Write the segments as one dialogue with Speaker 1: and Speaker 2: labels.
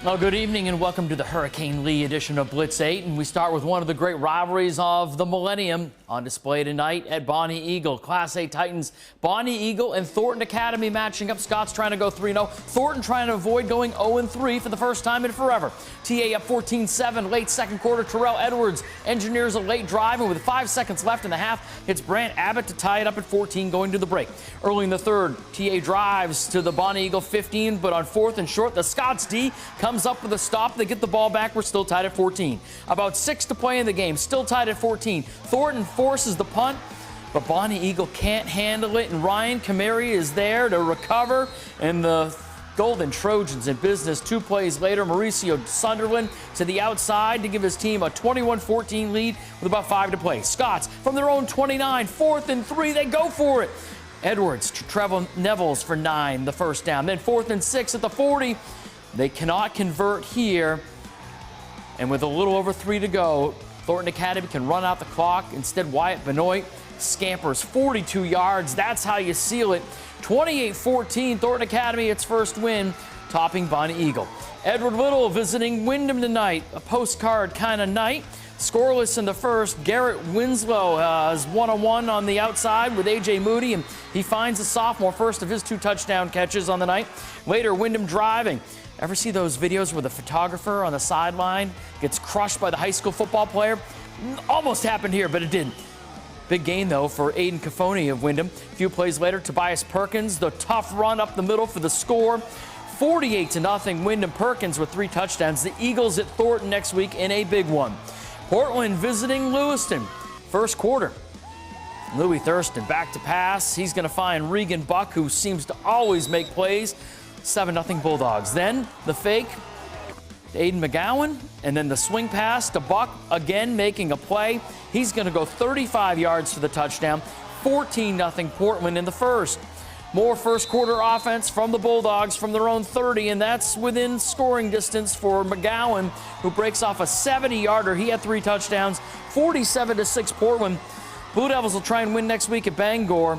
Speaker 1: Well, good evening and welcome to the Hurricane Lee edition of Blitz 8. And we start with one of the great rivalries of the millennium on display tonight at Bonnie Eagle. Class A Titans, Bonnie Eagle and Thornton Academy matching up. Scott's trying to go 3-0. Thornton trying to avoid going 0-3 for the first time in forever. TA up 14-7 late second quarter. Terrell Edwards engineers a late drive, and with 5 seconds left in the half, hits Brant Abbott to tie it up at 14 going to the break. Early in the third, TA drives to the Bonnie Eagle 15, but on fourth and short, the Scots D comes up with a stop. They get the ball back. We're still tied at 14. About 6 to play in the game. Still tied at 14. Thornton forces the punt, but Bonnie Eagle can't handle it, and Ryan Kamari is there to recover, and the Golden Trojans in business. 2 plays later, Mauricio Sunderland to the outside to give his team a 21-14 lead with about 5 to play. Scots from their own 29, 4th and 3. They go for it. Edwards to Trevor Nevels for 9, the first down. Then 4th and 6 at the 40. They cannot convert here, and with a little over 3 to go, Thornton Academy can run out the clock. Instead, Wyatt Benoit scampers 42 yards. That's how you seal it. 28-14, Thornton Academy, its first win, topping Bonnie Eagle. Edward Little visiting Windham tonight, a postcard kind of night. Scoreless in the first. Garrett Winslow is one-on-one on the outside with A.J. Moody, and he finds the sophomore, first of his 2 touchdown catches on the night. Later, Windham driving. Ever see those videos where the photographer on the sideline gets crushed by the high school football player? Almost happened here, but it didn't. Big gain, though, for Aiden Cafoni of Windham. A few plays later, Tobias Perkins, the tough run up the middle for the score. 48-0, Windham. Perkins with 3 touchdowns. The Eagles at Thornton next week in a big one. Portland visiting Lewiston. First quarter. Louis Thurston back to pass. He's going to find Regan Buck, who seems to always make plays. 7-0 Bulldogs. Then the fake to Aiden McGowan, and then the swing pass to Buck, again making a play. He's going to go 35 yards for the touchdown. 14-0 Portland in the first. More first quarter offense from the Bulldogs from their own 30, and that's within scoring distance for McGowan, who breaks off a 70-yarder. He had 3 touchdowns. 47-6 Portland. Blue Devils will try and win next week at Bangor.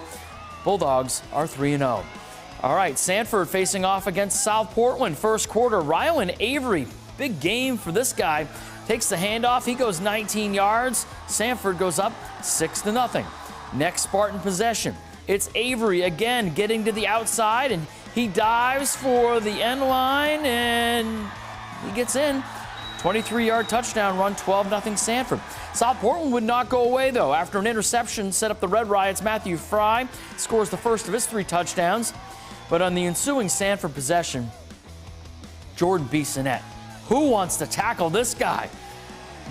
Speaker 1: Bulldogs are 3-0. All right, Sanford facing off against South Portland. First quarter, Rylan Avery, big game for this guy. Takes the handoff, he goes 19 yards. Sanford goes up 6-0. Next Spartan possession. It's Avery again getting to the outside, and he dives for the end line, and he gets in. 23-yard touchdown run, 12-0 Sanford. South Portland would not go away, though. After an interception set up the Red Riots, Matthew Fry scores the first of his 3 touchdowns. But on the ensuing Sanford possession, Jordan Bissonnette. Who wants to tackle this guy?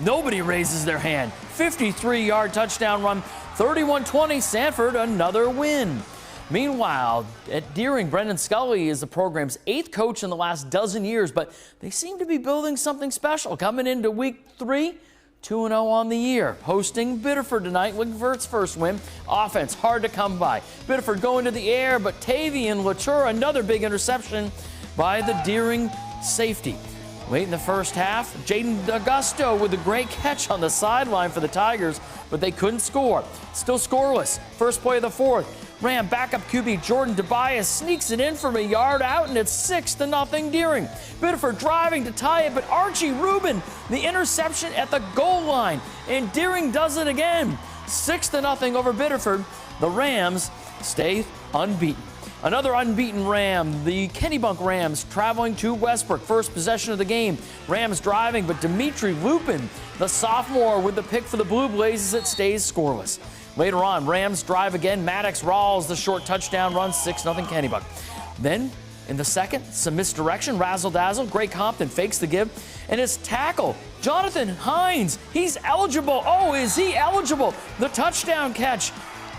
Speaker 1: Nobody raises their hand. 53-yard touchdown run, 31-20, Sanford, another win. Meanwhile, at Deering, Brendan Scully is the program's 8th coach in the last dozen years, but they seem to be building something special. Coming into week 3, 2-0 on the year. Hosting Biddeford tonight, looking for its first win. Offense hard to come by. Biddeford going to the air, but Tavian Latour, another big interception by the Deering safety. Late in the first half, Jaden Augusto with a great catch on the sideline for the Tigers, but they couldn't score. Still scoreless. First play of the fourth. Ram backup QB Jordan Tobias sneaks it in from a yard out, and it's 6-0 Deering. Biddeford driving to tie it, but Archie Rubin, the interception at the goal line, and Deering does it again. 6-0 over Biddeford. The Rams stay unbeaten. Another unbeaten Ram, the Kennebunk Rams traveling to Westbrook. First possession of the game. Rams driving, but Dimitri Lupin, the sophomore, with the pick for the Blue Blazes, it stays scoreless. Later on, Rams drive again. Maddox Rawls, the short touchdown run, 6-0 Kennebunk. Then, in the second, some misdirection, razzle-dazzle. Greg Compton fakes the give, and his tackle, Jonathan Hines, he's eligible. Oh, is he eligible? The touchdown catch.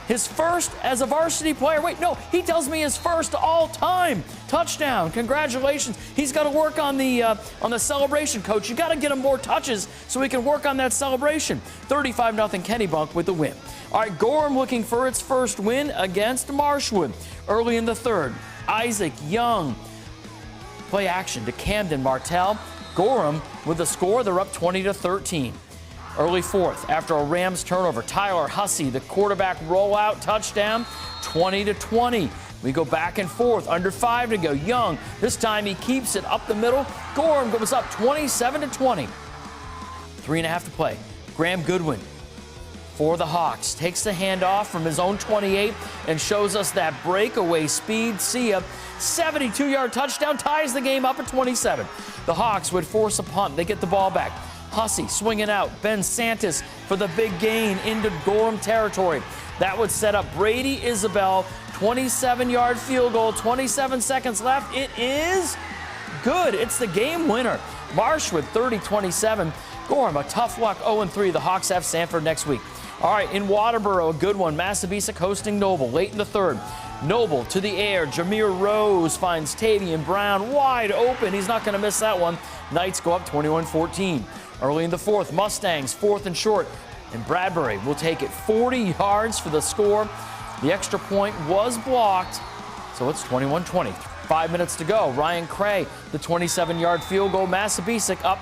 Speaker 1: His first as a varsity player. Wait, no, he tells me his first all-time touchdown. Congratulations. He's got to work on the celebration, coach. You got to get him more touches so he can work on that celebration. 35-0 Kennebunk with the win. All right, Gorham looking for its first win against Marshwood. Early in the third, Isaac Young. Play action to Camden Martell. Gorham with the score. They're up 20-13. Early fourth, after a Rams turnover, Tyler Hussey, the quarterback rollout touchdown, 20-20. We go back and forth, under 5 to go. Young, this time he keeps it up the middle. Gorham goes up 27-20. 3.5 to play. Graham Goodwin for the Hawks takes the handoff from his own 28 and shows us that breakaway speed. See ya. 72-yard touchdown, ties the game up at 27. The Hawks would force a punt. They get the ball back. Hussey swinging out. Ben Santis for the big gain into Gorham territory. That would set up Brady Isabel. 27-yard field goal, 27 seconds left. It is good. It's the game winner. Marshwood 30-27. Gorham, a tough luck 0-3. The Hawks have Sanford next week. All right, in Waterboro, a good one. Massabesic hosting Noble late in the third. Noble to the air. Jameer Rose finds Tavian Brown wide open. He's not going to miss that one. Knights go up 21-14. Early in the fourth, Mustangs fourth and short. And Bradbury will take it 40 yards for the score. The extra point was blocked, so it's 21-20. 5 minutes to go. Ryan Cray, the 27-yard field goal. Massabesic up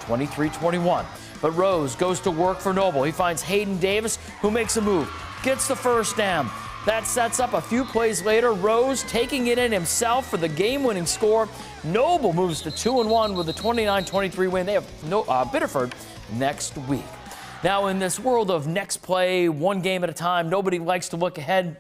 Speaker 1: 23-21. But Rose goes to work for Noble. He finds Hayden Davis, who makes a move, gets the first down. That sets up a few plays later. Rose taking it in himself for the game-winning score. Noble moves to 2-1 with a 29-23 win. They have Biddeford next week. Now, in this world of next play, one game at a time, nobody likes to look ahead.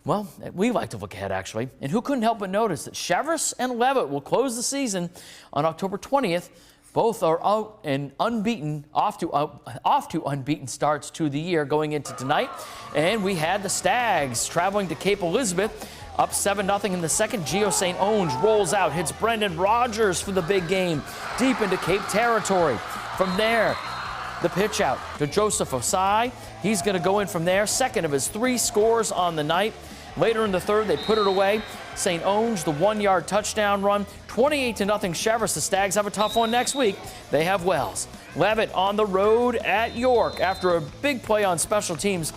Speaker 1: Well, we like to look ahead, actually. And who couldn't help but notice that Cheverus and Leavitt will close the season on October 20th. Both are out and unbeaten, off to unbeaten starts to the year going into tonight. And we had the Stags traveling to Cape Elizabeth, up 7-0 in the second. Gio St. Onge rolls out, hits Brendan Rogers for the big game, deep into Cape territory. From there, the pitch out to Joseph Osai. He's going to go in from there, second of his 3 scores on the night. Later in the third, they put it away. St. Onge, the 1-yard touchdown run. 28-0 Cheverus. The Stags have a tough one next week. They have Wells. Leavitt on the road at York. After a big play on special teams,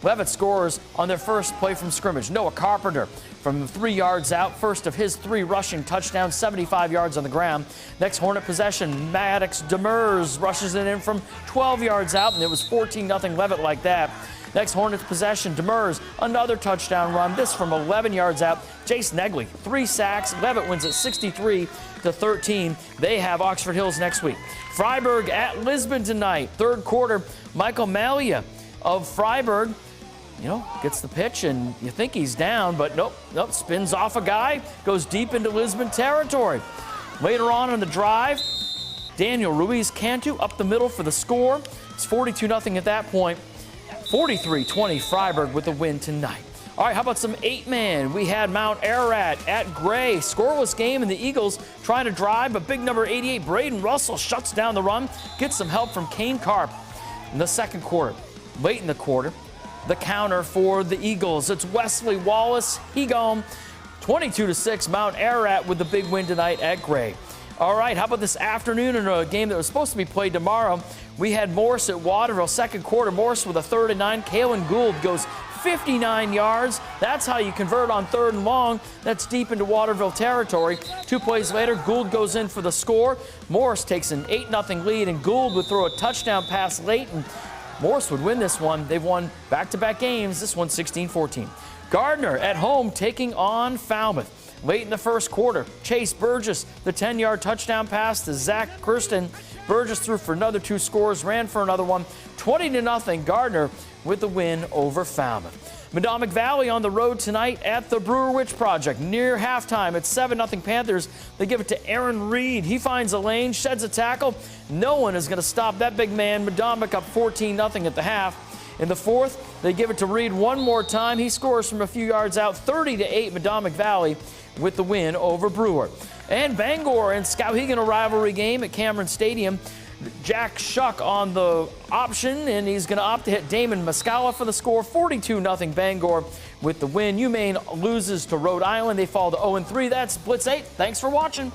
Speaker 1: Leavitt scores on their first play from scrimmage. Noah Carpenter from 3 yards out. First of his 3 rushing touchdowns, 75 yards on the ground. Next Hornet possession, Maddox Demers rushes it in from 12 yards out, and it was 14-0 Leavitt like that. Next Hornets possession, Demers, another touchdown run, this from 11 yards out. Jace Negley, 3 sacks. Leavitt wins it 63-13. They have Oxford Hills next week. Freiburg at Lisbon tonight. Third quarter, Michael Malia of Freiburg, gets the pitch, and you think he's down, but nope, spins off a guy, goes deep into Lisbon territory. Later on in the drive, Daniel Ruiz Cantu up the middle for the score. It's 42-0 at that point. 43-20 Freiburg with the win tonight. All right, how about some 8-man? We had Mount Ararat at Gray. Scoreless game, and the Eagles trying to drive, but big number 88, Braden Russell, shuts down the run, gets some help from Kane Karp in the second quarter. Late in the quarter, the counter for the Eagles. It's Wesley Wallace. He gone 22-6. Mount Ararat with the big win tonight at Gray. All right, how about this afternoon in a game that was supposed to be played tomorrow? We had Morse at Waterville. Second quarter, Morse with a 3rd and 9. Kalen Gould goes 59 yards. That's how you convert on 3rd and long. That's deep into Waterville territory. 2 plays later, Gould goes in for the score. Morse takes an 8-0 lead, and Gould would throw a touchdown pass late, and Morse would win this one. They've won back-to-back games. This one 16-14. Gardner at home taking on Falmouth. Late in the first quarter, Chase Burgess, the 10-yard touchdown pass to Zach Kirsten. Burgess threw for another 2 scores, ran for another one. 20-0 Gardner with the win over Falmouth. Madomic Valley on the road tonight at the Brewer Witch Project. Near halftime, it's 7-0 Panthers. They give it to Aaron Reed. He finds a lane, sheds a tackle. No one is going to stop that big man. Madomic up 14-0 at the half. In the fourth, they give it to Reed one more time. He scores from a few yards out, 30-8 Madomic Valley with the win over Brewer. And Bangor and Skowhegan, a rivalry game at Cameron Stadium. Jack Shuck on the option, and he's going to opt to hit Damon Muscala for the score. 42-0 Bangor with the win. UMaine loses to Rhode Island. They fall to 0-3. That's Blitz 8. Thanks for watching.